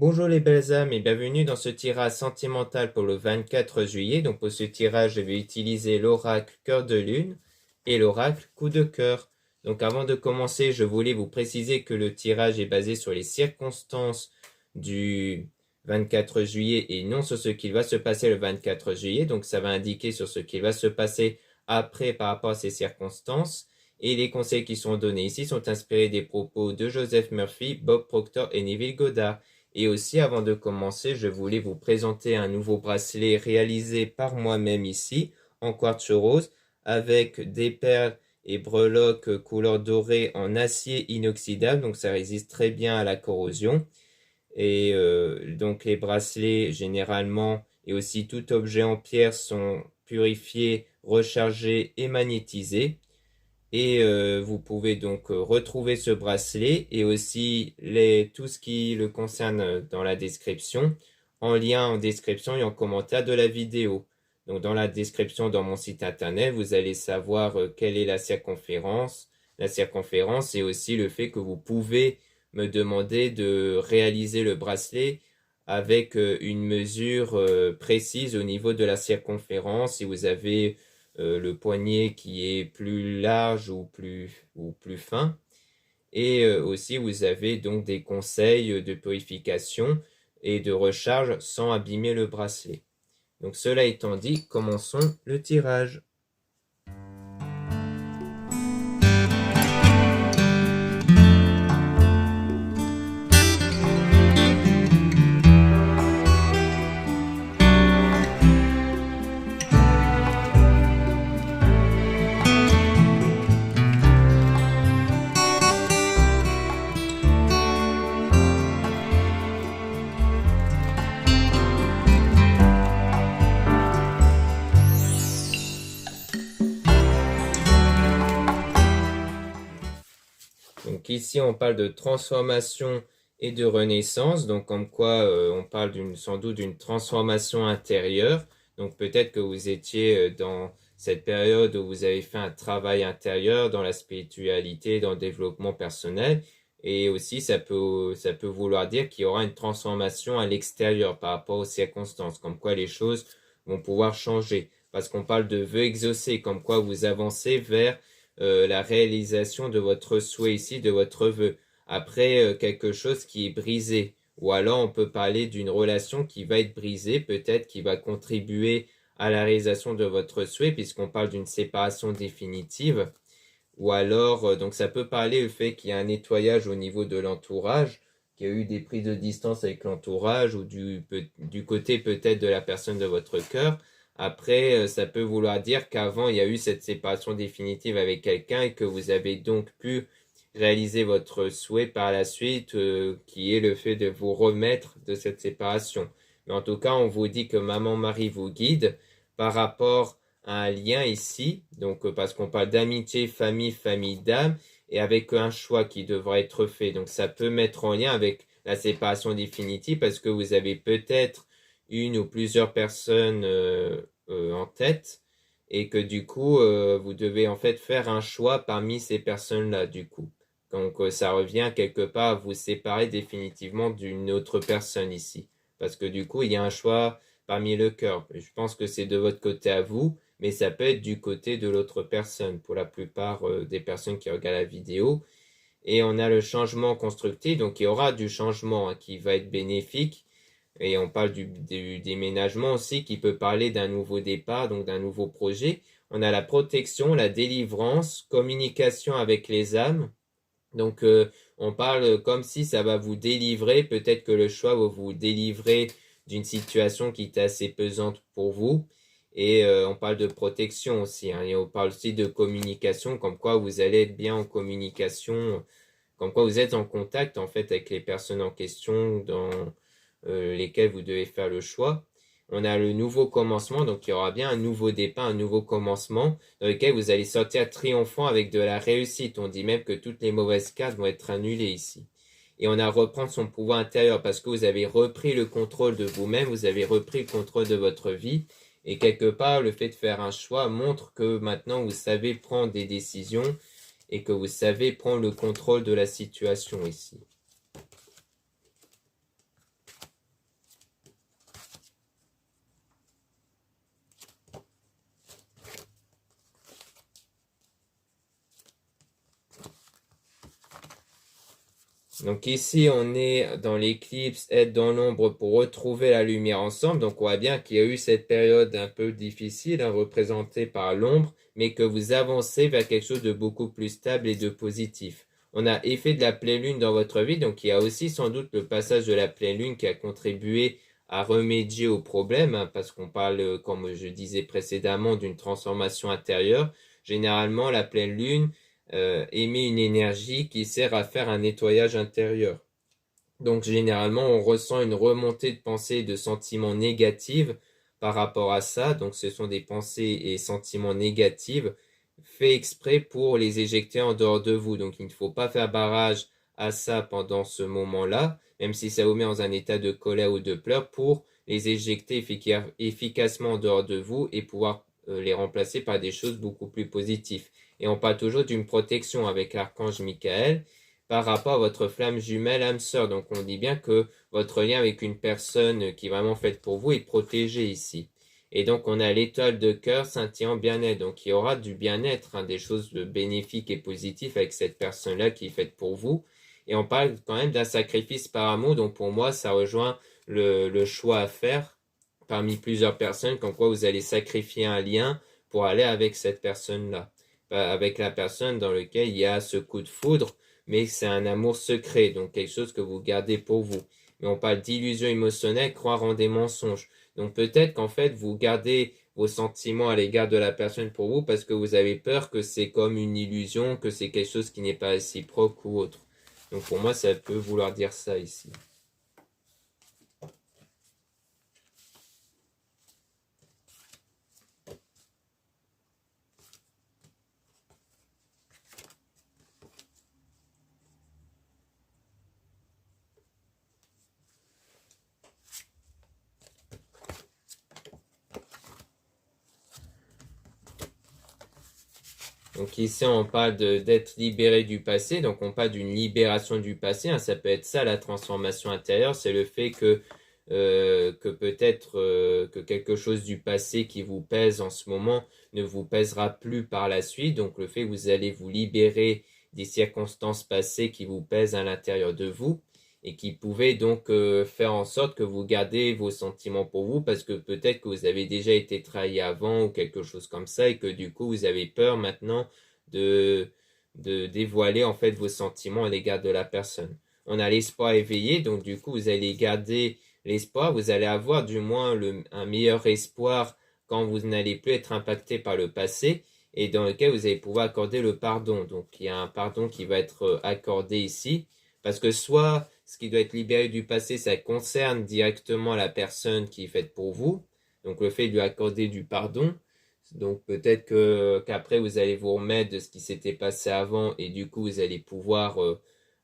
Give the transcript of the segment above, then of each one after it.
Bonjour les belles âmes et bienvenue dans ce tirage sentimental pour le 24 juillet. Donc pour ce tirage, je vais utiliser l'oracle cœur de lune et l'oracle coup de cœur. Donc avant de commencer, je voulais vous préciser que le tirage est basé sur les circonstances du 24 juillet et non sur ce qu'il va se passer le 24 juillet. Donc ça va indiquer sur ce qu'il va se passer après par rapport à ces circonstances. Et les conseils qui sont donnés ici sont inspirés des propos de Joseph Murphy, Bob Proctor et Neville Goddard. Et aussi, avant de commencer, je voulais vous présenter un nouveau bracelet réalisé par moi-même ici, en quartz rose, avec des perles et breloques couleur dorée en acier inoxydable, donc ça résiste très bien à la corrosion. Et donc les bracelets, généralement, et aussi tout objet en pierre sont purifiés, rechargés et magnétisés. Et vous pouvez donc retrouver ce bracelet et aussi tout ce qui le concerne dans la description, en lien en description et en commentaire de la vidéo. Donc dans la description dans mon site internet, vous allez savoir quelle est la circonférence et aussi le fait que vous pouvez me demander de réaliser le bracelet avec une mesure précise au niveau de la circonférence. Si vous avez le poignet qui est plus large ou plus fin. Et aussi, vous avez donc des conseils de purification et de recharge sans abîmer le bracelet. Donc cela étant dit, commençons le tirage. Donc ici, on parle de transformation et de renaissance, donc comme quoi on parle sans doute d'une transformation intérieure. Donc peut-être que vous étiez dans cette période où vous avez fait un travail intérieur dans la spiritualité, dans le développement personnel. Et aussi, ça peut vouloir dire qu'il y aura une transformation à l'extérieur par rapport aux circonstances, comme quoi les choses vont pouvoir changer. Parce qu'on parle de vœux exaucés, comme quoi vous avancez vers la réalisation de votre souhait ici, de votre vœu. Après, quelque chose qui est brisé. Ou alors, on peut parler d'une relation qui va être brisée, peut-être qui va contribuer à la réalisation de votre souhait, puisqu'on parle d'une séparation définitive. Ou alors, donc ça peut parler le fait qu'il y a un nettoyage au niveau de l'entourage, qu'il y a eu des prises de distance avec l'entourage, ou du côté peut-être de la personne de votre cœur. Après, ça peut vouloir dire qu'avant, il y a eu cette séparation définitive avec quelqu'un et que vous avez donc pu réaliser votre souhait par la suite, qui est le fait de vous remettre de cette séparation. Mais en tout cas, on vous dit que Maman Marie vous guide par rapport à un lien ici, donc parce qu'on parle d'amitié, famille, famille d'âme, et avec un choix qui devra être fait. Donc ça peut mettre en lien avec la séparation définitive parce que vous avez peut-être une ou plusieurs personnes en tête et que du coup vous devez en fait faire un choix parmi ces personnes-là du coup. Donc ça revient quelque part à vous séparer définitivement d'une autre personne ici. Parce que du coup il y a un choix parmi le cœur. Je pense que c'est de votre côté à vous, mais ça peut être du côté de l'autre personne pour la plupart des personnes qui regardent la vidéo. Et on a le changement constructif, donc il y aura du changement qui va être bénéfique. Et on parle du déménagement aussi qui peut parler d'un nouveau départ, donc d'un nouveau projet. On a la protection, la délivrance, communication avec les âmes. Donc on parle comme si ça va vous délivrer. Peut-être que le choix va vous délivrer d'une situation qui est assez pesante pour vous. Et on parle de protection aussi. Et on parle aussi de communication, comme quoi vous allez être bien en communication, comme quoi vous êtes en contact en fait avec les personnes en question dans lesquels vous devez faire le choix. On a le nouveau commencement, donc il y aura bien un nouveau départ, un nouveau commencement, dans lequel vous allez sortir triomphant avec de la réussite. On dit même que toutes les mauvaises cartes vont être annulées ici. Et on a reprendre son pouvoir intérieur parce que vous avez repris le contrôle de vous-même, vous avez repris le contrôle de votre vie. Et quelque part, le fait de faire un choix montre que maintenant vous savez prendre des décisions et que vous savez prendre le contrôle de la situation ici. Donc ici, on est dans l'éclipse, être dans l'ombre pour retrouver la lumière ensemble. Donc on voit bien qu'il y a eu cette période un peu difficile, hein, représentée par l'ombre, mais que vous avancez vers quelque chose de beaucoup plus stable et de positif. On a effet de la pleine lune dans votre vie, donc il y a aussi sans doute le passage de la pleine lune qui a contribué à remédier au problème, hein, parce qu'on parle, comme je disais précédemment, d'une transformation intérieure. Généralement, la pleine lune émet une énergie qui sert à faire un nettoyage intérieur. Donc généralement, on ressent une remontée de pensées et de sentiments négatifs par rapport à ça. Donc ce sont des pensées et sentiments négatifs faits exprès pour les éjecter en dehors de vous. Donc il ne faut pas faire barrage à ça pendant ce moment-là, même si ça vous met dans un état de colère ou de pleurs, pour les éjecter efficacement en dehors de vous et pouvoir les remplacer par des choses beaucoup plus positives. Et on parle toujours d'une protection avec l'archange Michael par rapport à votre flamme jumelle âme sœur. Donc on dit bien que votre lien avec une personne qui est vraiment faite pour vous est protégé ici. Et donc on a l'étoile de cœur scintillant bien-être. Donc il y aura du bien-être, hein, des choses de bénéfiques et positives avec cette personne-là qui est faite pour vous. Et on parle quand même d'un sacrifice par amour. Donc pour moi, ça rejoint le choix à faire parmi plusieurs personnes, comme quoi vous allez sacrifier un lien pour aller avec cette personne-là. Avec la personne dans laquelle il y a ce coup de foudre, mais c'est un amour secret, donc quelque chose que vous gardez pour vous. Mais on parle d'illusion émotionnelle, croire en des mensonges. Donc peut-être qu'en fait, vous gardez vos sentiments à l'égard de la personne pour vous parce que vous avez peur que c'est comme une illusion, que c'est quelque chose qui n'est pas réciproque ou autre. Donc pour moi, ça peut vouloir dire ça ici. Donc ici, on parle d'être libéré du passé, donc on parle d'une libération du passé, hein. Ça peut être ça la transformation intérieure, c'est le fait que peut-être que quelque chose du passé qui vous pèse en ce moment ne vous pèsera plus par la suite, donc le fait que vous allez vous libérer des circonstances passées qui vous pèsent à l'intérieur de vous et qui pouvaient donc faire en sorte que vous gardez vos sentiments pour vous parce que peut-être que vous avez déjà été trahi avant ou quelque chose comme ça et que du coup vous avez peur maintenant de, de dévoiler en fait vos sentiments à l'égard de la personne. On a l'espoir éveillé, donc du coup vous allez garder l'espoir, vous allez avoir du moins un meilleur espoir quand vous n'allez plus être impacté par le passé et dans lequel vous allez pouvoir accorder le pardon. Donc il y a un pardon qui va être accordé ici parce que soit ce qui doit être libéré du passé, ça concerne directement la personne qui est faite pour vous, donc le fait de lui accorder du pardon. Donc peut-être qu'après vous allez vous remettre de ce qui s'était passé avant et du coup vous allez pouvoir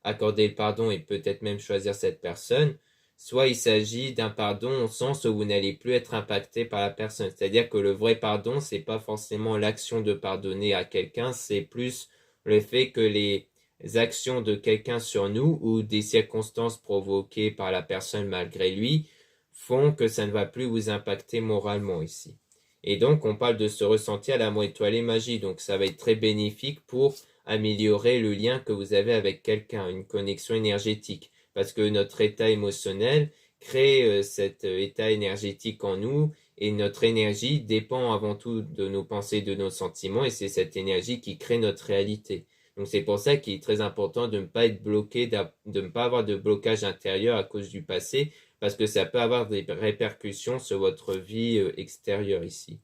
accorder le pardon et peut-être même choisir cette personne. Soit il s'agit d'un pardon au sens où vous n'allez plus être impacté par la personne. C'est-à-dire que le vrai pardon, c'est pas forcément l'action de pardonner à quelqu'un, c'est plus le fait que les actions de quelqu'un sur nous ou des circonstances provoquées par la personne malgré lui font que ça ne va plus vous impacter moralement ici. Et donc, on parle de se ressentir l'amour étoilé magie. Donc, ça va être très bénéfique pour améliorer le lien que vous avez avec quelqu'un, une connexion énergétique. Parce que notre état émotionnel crée cet état énergétique en nous et notre énergie dépend avant tout de nos pensées, de nos sentiments et c'est cette énergie qui crée notre réalité. Donc c'est pour ça qu'il est très important de ne pas être bloqué, de ne pas avoir de blocage intérieur à cause du passé, parce que ça peut avoir des répercussions sur votre vie extérieure ici.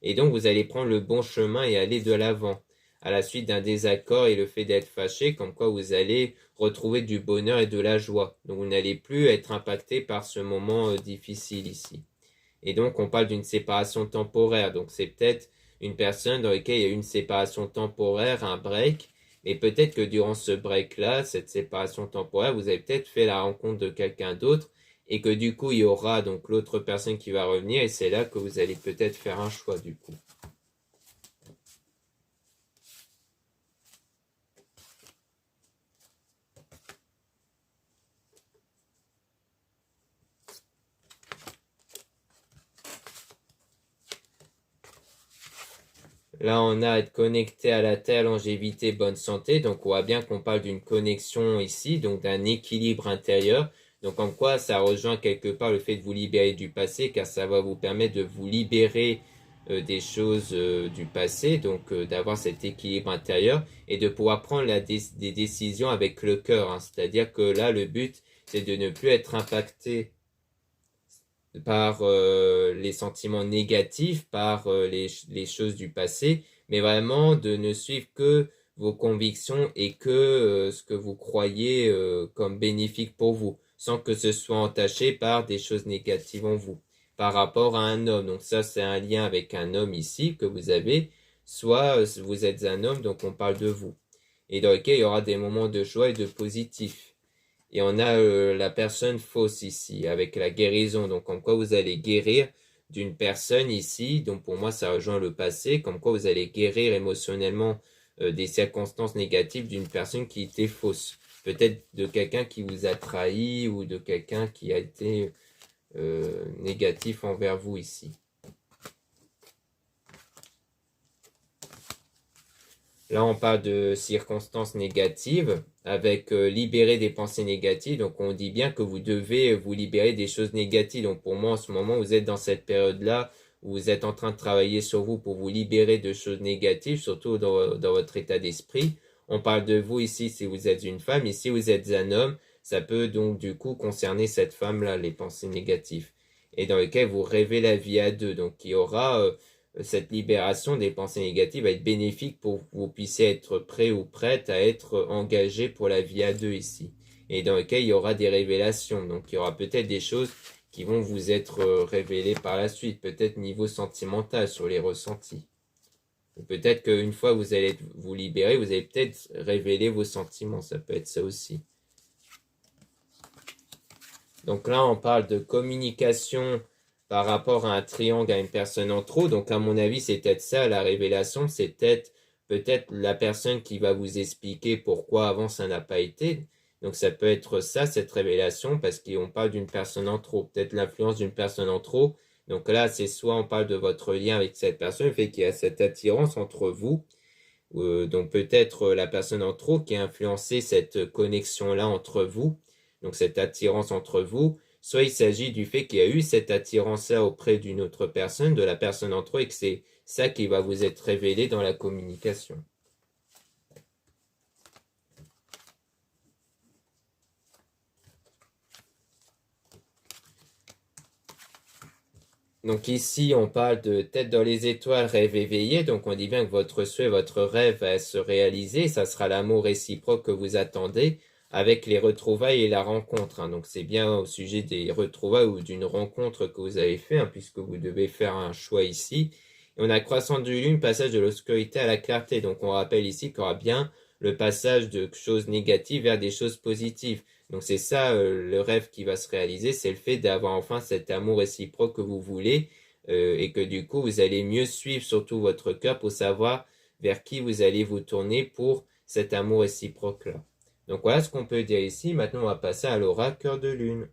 Et donc vous allez prendre le bon chemin et aller de l'avant, à la suite d'un désaccord et le fait d'être fâché, comme quoi vous allez retrouver du bonheur et de la joie. Donc vous n'allez plus être impacté par ce moment difficile ici. Et donc on parle d'une séparation temporaire, donc c'est peut-être une personne dans laquelle il y a eu une séparation temporaire, un break, mais peut-être que durant ce break-là, cette séparation temporaire, vous avez peut-être fait la rencontre de quelqu'un d'autre et que du coup, il y aura donc l'autre personne qui va revenir et c'est là que vous allez peut-être faire un choix du coup. Là, on a être connecté à la Terre, longévité, bonne santé. Donc, on voit bien qu'on parle d'une connexion ici, donc d'un équilibre intérieur. Donc, en quoi ça rejoint quelque part le fait de vous libérer du passé, car ça va vous permettre de vous libérer des choses du passé, donc d'avoir cet équilibre intérieur et de pouvoir prendre des décisions avec le cœur. Hein. C'est-à-dire que là, le but, c'est de ne plus être impacté par les sentiments négatifs, par les choses du passé, mais vraiment de ne suivre que vos convictions et que ce que vous croyez comme bénéfique pour vous, sans que ce soit entaché par des choses négatives en vous, par rapport à un homme. Donc ça, c'est un lien avec un homme ici que vous avez, soit vous êtes un homme, donc on parle de vous, et dans lequel il y aura des moments de joie et de positif. Et on a la personne fausse ici, avec la guérison. Donc, comme quoi vous allez guérir d'une personne ici. Donc, pour moi, ça rejoint le passé. Comme quoi vous allez guérir émotionnellement des circonstances négatives d'une personne qui était fausse. Peut-être de quelqu'un qui vous a trahi ou de quelqu'un qui a été négatif envers vous ici. Là, on parle de circonstances négatives avec libérer des pensées négatives. Donc, on dit bien que vous devez vous libérer des choses négatives. Donc, pour moi, en ce moment, vous êtes dans cette période-là où vous êtes en train de travailler sur vous pour vous libérer de choses négatives, surtout dans votre état d'esprit. On parle de vous ici si vous êtes une femme. Et si vous êtes un homme, ça peut donc du coup concerner cette femme-là, les pensées négatives. Et dans lequel vous rêvez la vie à deux. Donc, il y aura cette libération des pensées négatives va être bénéfique pour que vous puissiez être prêt ou prête à être engagé pour la vie à deux ici. Et dans lequel il y aura des révélations. Donc il y aura peut-être des choses qui vont vous être révélées par la suite. Peut-être niveau sentimental sur les ressentis. Ou peut-être qu'une fois que vous allez vous libérer, vous allez peut-être révéler vos sentiments. Ça peut être ça aussi. Donc là, on parle de communication par rapport à un triangle à une personne en trop. Donc, à mon avis, c'est peut-être ça, la révélation. C'est peut-être la personne qui va vous expliquer pourquoi avant ça n'a pas été. Donc, ça peut être ça, cette révélation, parce qu'on parle d'une personne en trop. Peut-être l'influence d'une personne en trop. Donc là, c'est soit on parle de votre lien avec cette personne, le fait qu'il y a cette attirance entre vous. Donc, peut-être la personne en trop qui a influencé cette connexion-là entre vous. Donc, cette attirance entre vous. Soit il s'agit du fait qu'il y a eu cette attirance-là auprès d'une autre personne, de la personne entre eux, et que c'est ça qui va vous être révélé dans la communication. Donc ici, on parle de tête dans les étoiles, rêve éveillé. Donc on dit bien que votre souhait, votre rêve va se réaliser. Ça sera l'amour réciproque que vous attendez avec les retrouvailles et la rencontre. Hein. Donc c'est bien au sujet des retrouvailles ou d'une rencontre que vous avez fait, hein, puisque vous devez faire un choix ici. Et on a croissant de lune, passage de l'obscurité à la clarté. Donc on rappelle ici qu'il y aura bien le passage de choses négatives vers des choses positives. Donc c'est ça le rêve qui va se réaliser, c'est le fait d'avoir enfin cet amour réciproque que vous voulez et que du coup vous allez mieux suivre surtout votre cœur pour savoir vers qui vous allez vous tourner pour cet amour réciproque-là. Donc voilà ce qu'on peut dire ici. Maintenant on va passer à l'aura cœur de lune.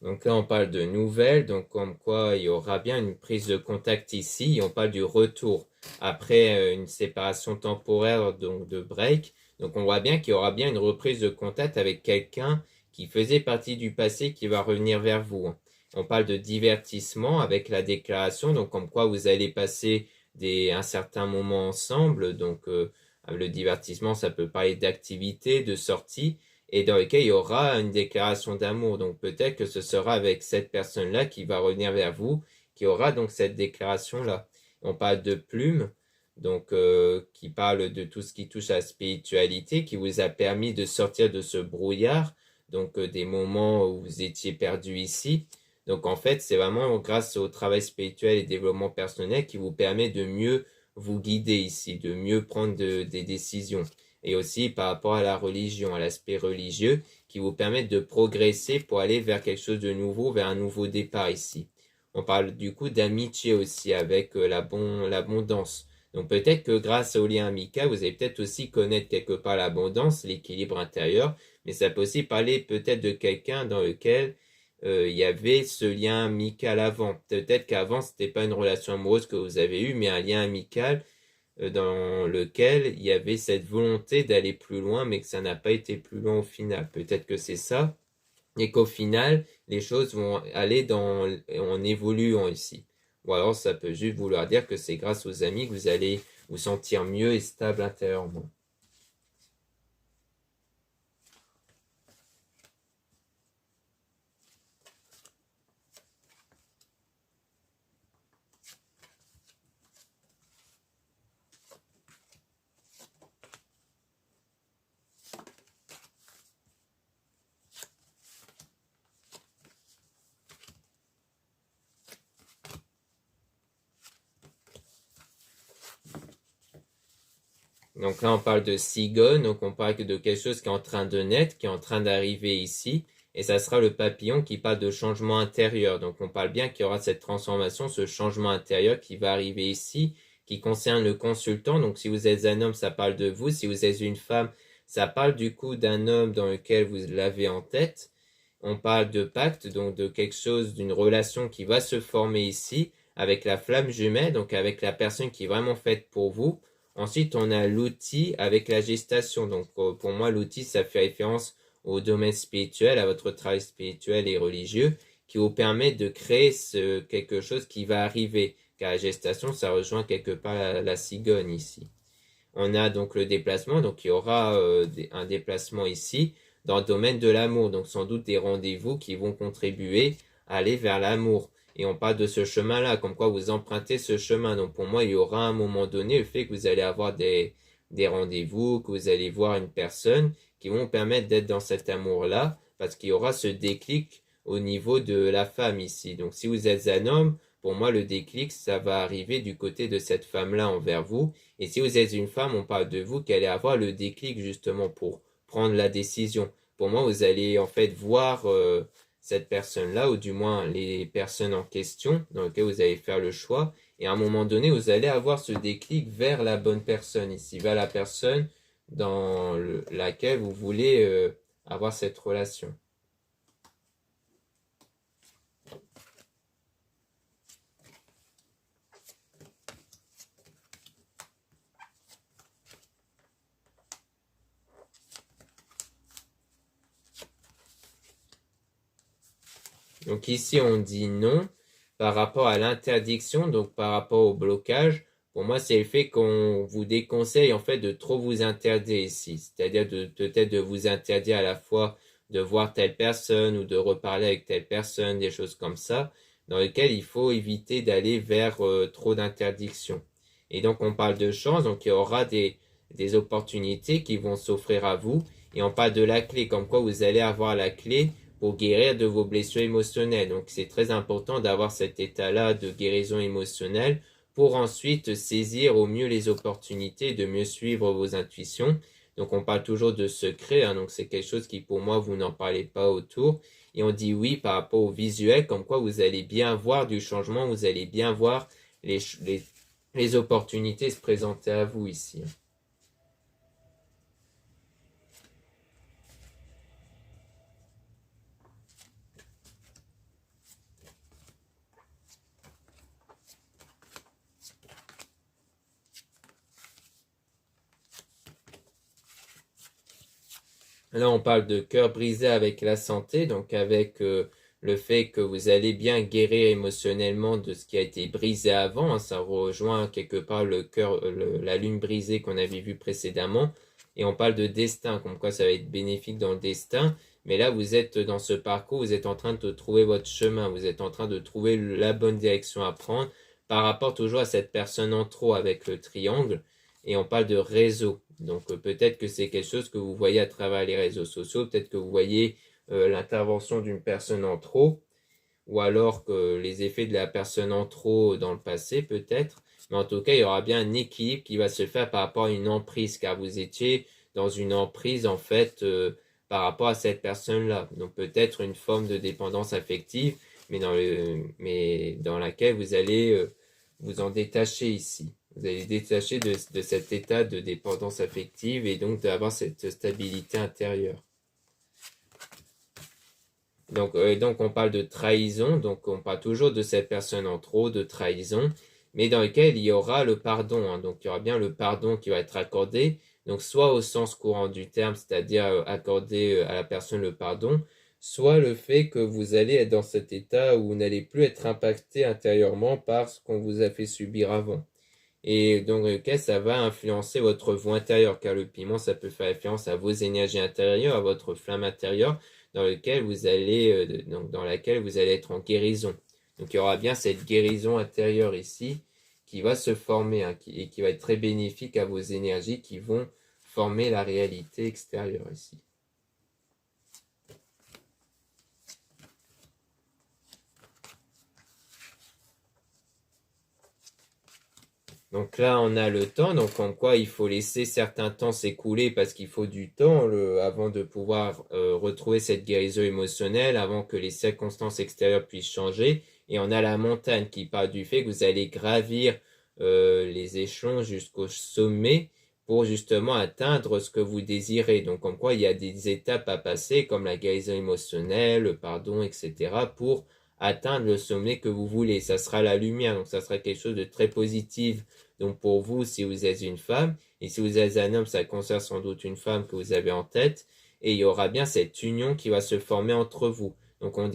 Donc là, on parle de nouvelles, donc comme quoi il y aura bien une prise de contact ici. Et on parle du retour après une séparation temporaire, donc de break. Donc on voit bien qu'il y aura bien une reprise de contact avec quelqu'un qui faisait partie du passé qui va revenir vers vous. On parle de divertissement avec la déclaration, donc comme quoi vous allez passer un certain moment ensemble. Donc le divertissement, ça peut parler d'activité, de sortie, et dans lequel il y aura une déclaration d'amour. Donc peut-être que ce sera avec cette personne-là qui va revenir vers vous, qui aura donc cette déclaration-là. On parle de plumes, donc qui parle de tout ce qui touche à la spiritualité, qui vous a permis de sortir de ce brouillard, donc des moments où vous étiez perdu ici. Donc en fait, c'est vraiment grâce au travail spirituel et développement personnel qui vous permet de mieux vous guider ici, de mieux prendre des décisions. Et aussi par rapport à la religion, à l'aspect religieux, qui vous permettent de progresser pour aller vers quelque chose de nouveau, vers un nouveau départ ici. On parle du coup d'amitié aussi avec l'abondance. Donc peut-être que grâce au lien amical, vous allez peut-être aussi connaître quelque part l'abondance, l'équilibre intérieur, mais ça peut aussi parler peut-être de quelqu'un dans lequel il y avait ce lien amical avant. Peut-être qu'avant, c'était pas une relation amoureuse que vous avez eue, mais un lien amical dans lequel il y avait cette volonté d'aller plus loin, mais que ça n'a pas été plus loin au final. Peut-être que c'est ça, et qu'au final, les choses vont aller en évoluant ici. Ou alors, ça peut juste vouloir dire que c'est grâce aux amis que vous allez vous sentir mieux et stable intérieurement. Donc là, on parle de cigone, donc on parle de quelque chose qui est en train de naître, qui est en train d'arriver ici, et ça sera le papillon qui parle de changement intérieur. Donc on parle bien qu'il y aura cette transformation, ce changement intérieur qui va arriver ici, qui concerne le consultant. Donc si vous êtes un homme, ça parle de vous. Si vous êtes une femme, ça parle du coup d'un homme dans lequel vous l'avez en tête. On parle de pacte, donc de quelque chose, d'une relation qui va se former ici, avec la flamme jumelle, donc avec la personne qui est vraiment faite pour vous. Ensuite, on a l'outil avec la gestation. Donc, pour moi, l'outil, ça fait référence au domaine spirituel, à votre travail spirituel et religieux, qui vous permet de créer quelque chose qui va arriver. Car la gestation, ça rejoint quelque part la cigogne ici. On a donc le déplacement, donc il y aura un déplacement ici dans le domaine de l'amour. Donc, sans doute des rendez-vous qui vont contribuer à aller vers l'amour. Et on parle de ce chemin-là, comme quoi vous empruntez ce chemin. Donc pour moi, il y aura à un moment donné le fait que vous allez avoir des rendez-vous, que vous allez voir une personne qui vont vous permettre d'être dans cet amour-là, parce qu'il y aura ce déclic au niveau de la femme ici. Donc si vous êtes un homme, pour moi, le déclic, ça va arriver du côté de cette femme-là envers vous. Et si vous êtes une femme, on parle de vous, qu'elle allez avoir le déclic justement pour prendre la décision. Pour moi, vous allez en fait voir cette personne-là, ou du moins les personnes en question dans lesquelles vous allez faire le choix. Et à un moment donné, vous allez avoir ce déclic vers la bonne personne ici, vers la personne dans laquelle vous voulez avoir cette relation. Donc ici, on dit non par rapport à l'interdiction, donc par rapport au blocage. Pour moi, c'est le fait qu'on vous déconseille en fait de trop vous interdire ici. C'est-à-dire peut-être de vous interdire à la fois de voir telle personne ou de reparler avec telle personne, des choses comme ça, dans lesquelles il faut éviter d'aller vers trop d'interdictions. Et donc on parle de chance, donc il y aura des opportunités qui vont s'offrir à vous. Et on parle de la clé, comme quoi vous allez avoir la clé pour guérir de vos blessures émotionnelles. Donc c'est très important d'avoir cet état-là de guérison émotionnelle pour ensuite saisir au mieux les opportunités, de mieux suivre vos intuitions. Donc on parle toujours de secret, hein, donc c'est quelque chose qui pour moi vous n'en parlez pas autour. Et on dit oui par rapport au visuel, comme quoi vous allez bien voir du changement, vous allez bien voir les opportunités se présenter à vous ici. Là, on parle de cœur brisé avec la santé, donc avec le fait que vous allez bien guérir émotionnellement de ce qui a été brisé avant. Hein, ça rejoint quelque part le cœur, la lune brisée qu'on avait vu précédemment. Et on parle de destin, comme quoi ça va être bénéfique dans le destin. Mais là, vous êtes dans ce parcours, vous êtes en train de trouver votre chemin, vous êtes en train de trouver la bonne direction à prendre, par rapport toujours à cette personne en trop avec le triangle, et on parle de réseau. Donc peut-être que c'est quelque chose que vous voyez à travers les réseaux sociaux, peut-être que vous voyez l'intervention d'une personne en trop, ou alors que les effets de la personne en trop dans le passé peut-être. Mais en tout cas, il y aura bien un équilibre qui va se faire par rapport à une emprise, car vous étiez dans une emprise en fait par rapport à cette personne-là. Donc peut-être une forme de dépendance affective, mais dans laquelle vous allez vous en détacher ici. Vous allez détacher de cet état de dépendance affective et donc d'avoir cette stabilité intérieure. Donc on parle de trahison, donc on parle toujours de cette personne en trop, de trahison, mais dans lequel il y aura le pardon. Hein. Donc il y aura bien le pardon qui va être accordé, donc soit au sens courant du terme, c'est-à-dire accorder à la personne le pardon, soit le fait que vous allez être dans cet état où vous n'allez plus être impacté intérieurement par ce qu'on vous a fait subir avant. Et donc, ça va influencer votre vous intérieur, car le piment, ça peut faire référence à vos énergies intérieures, à votre flamme intérieure, dans laquelle vous allez être en guérison. Donc, il y aura bien cette guérison intérieure ici qui va se former et qui va être très bénéfique à vos énergies qui vont former la réalité extérieure ici. Donc là, on a le temps, donc en quoi il faut laisser certains temps s'écouler parce qu'il faut du temps avant de pouvoir retrouver cette guérison émotionnelle, avant que les circonstances extérieures puissent changer. Et on a la montagne qui parle du fait que vous allez gravir les échelons jusqu'au sommet pour justement atteindre ce que vous désirez. Donc en quoi il y a des étapes à passer comme la guérison émotionnelle, le pardon, etc. pour atteindre le sommet que vous voulez. Ça sera la lumière, donc ça sera quelque chose de très positif. Donc pour vous, si vous êtes une femme, et si vous êtes un homme, ça concerne sans doute une femme que vous avez en tête, et il y aura bien cette union qui va se former entre vous. Donc on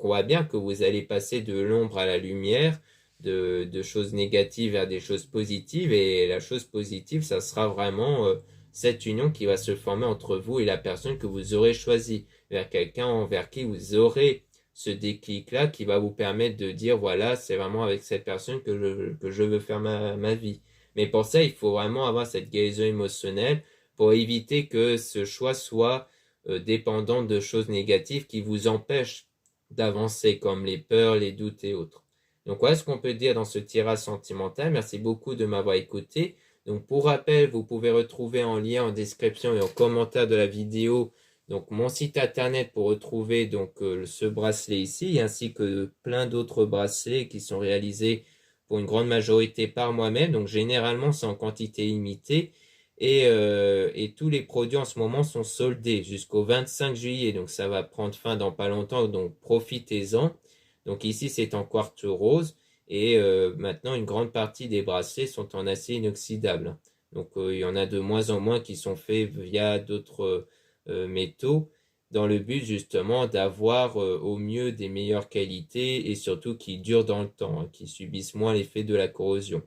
voit bien que vous allez passer de l'ombre à la lumière, de choses négatives vers des choses positives, et la chose positive, ça sera vraiment cette union qui va se former entre vous et la personne que vous aurez choisie, vers quelqu'un envers qui vous aurez ce déclic-là qui va vous permettre de dire, voilà, c'est vraiment avec cette personne que je veux faire ma vie. Mais pour ça, il faut vraiment avoir cette guérison émotionnelle pour éviter que ce choix soit dépendant de choses négatives qui vous empêchent d'avancer, comme les peurs, les doutes et autres. Donc voilà ce qu'on peut dire dans ce tirage sentimental. Merci beaucoup de m'avoir écouté. Donc pour rappel, vous pouvez retrouver en lien en description et en commentaire de la vidéo donc mon site internet pour retrouver donc ce bracelet ici, ainsi que plein d'autres bracelets qui sont réalisés pour une grande majorité par moi-même. Donc généralement c'est en quantité limitée et tous les produits en ce moment sont soldés jusqu'au 25 juillet. Donc ça va prendre fin dans pas longtemps, donc profitez-en. Donc ici c'est en quartz rose et maintenant une grande partie des bracelets sont en acier inoxydable. Donc il y en a de moins en moins qui sont faits via d'autres métaux dans le but justement d'avoir au mieux des meilleures qualités et surtout qui durent dans le temps, hein, qui subissent moins l'effet de la corrosion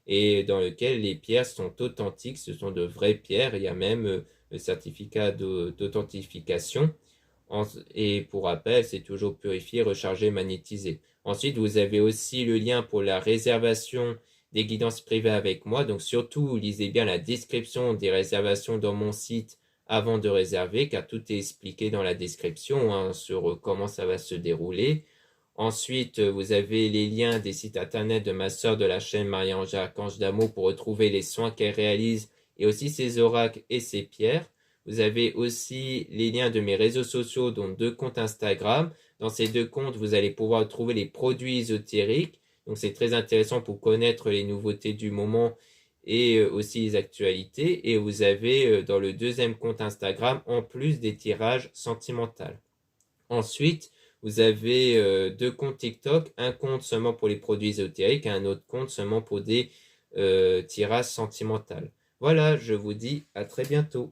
et dans lequel les pierres sont authentiques, ce sont de vraies pierres, il y a même le certificat d'authentification et pour rappel c'est toujours purifié, rechargé, magnétisé. Ensuite vous avez aussi le lien pour la réservation des guidances privées avec moi, donc surtout lisez bien la description des réservations dans mon site avant de réserver, car tout est expliqué dans la description hein, sur comment ça va se dérouler. Ensuite, vous avez les liens des sites internet de ma sœur de la chaîne Marie-Ange Archange d'Amour pour retrouver les soins qu'elle réalise et aussi ses oracles et ses pierres. Vous avez aussi les liens de mes réseaux sociaux, dont 2 comptes Instagram. Dans ces 2 comptes, vous allez pouvoir trouver les produits ésotériques. Donc c'est très intéressant pour connaître les nouveautés du moment et aussi les actualités. Et vous avez dans le 2e compte Instagram en plus des tirages sentimentaux. Ensuite, vous avez 2 comptes TikTok, un compte seulement pour les produits ésotériques et un autre compte seulement pour des tirages sentimentaux. Voilà, je vous dis à très bientôt.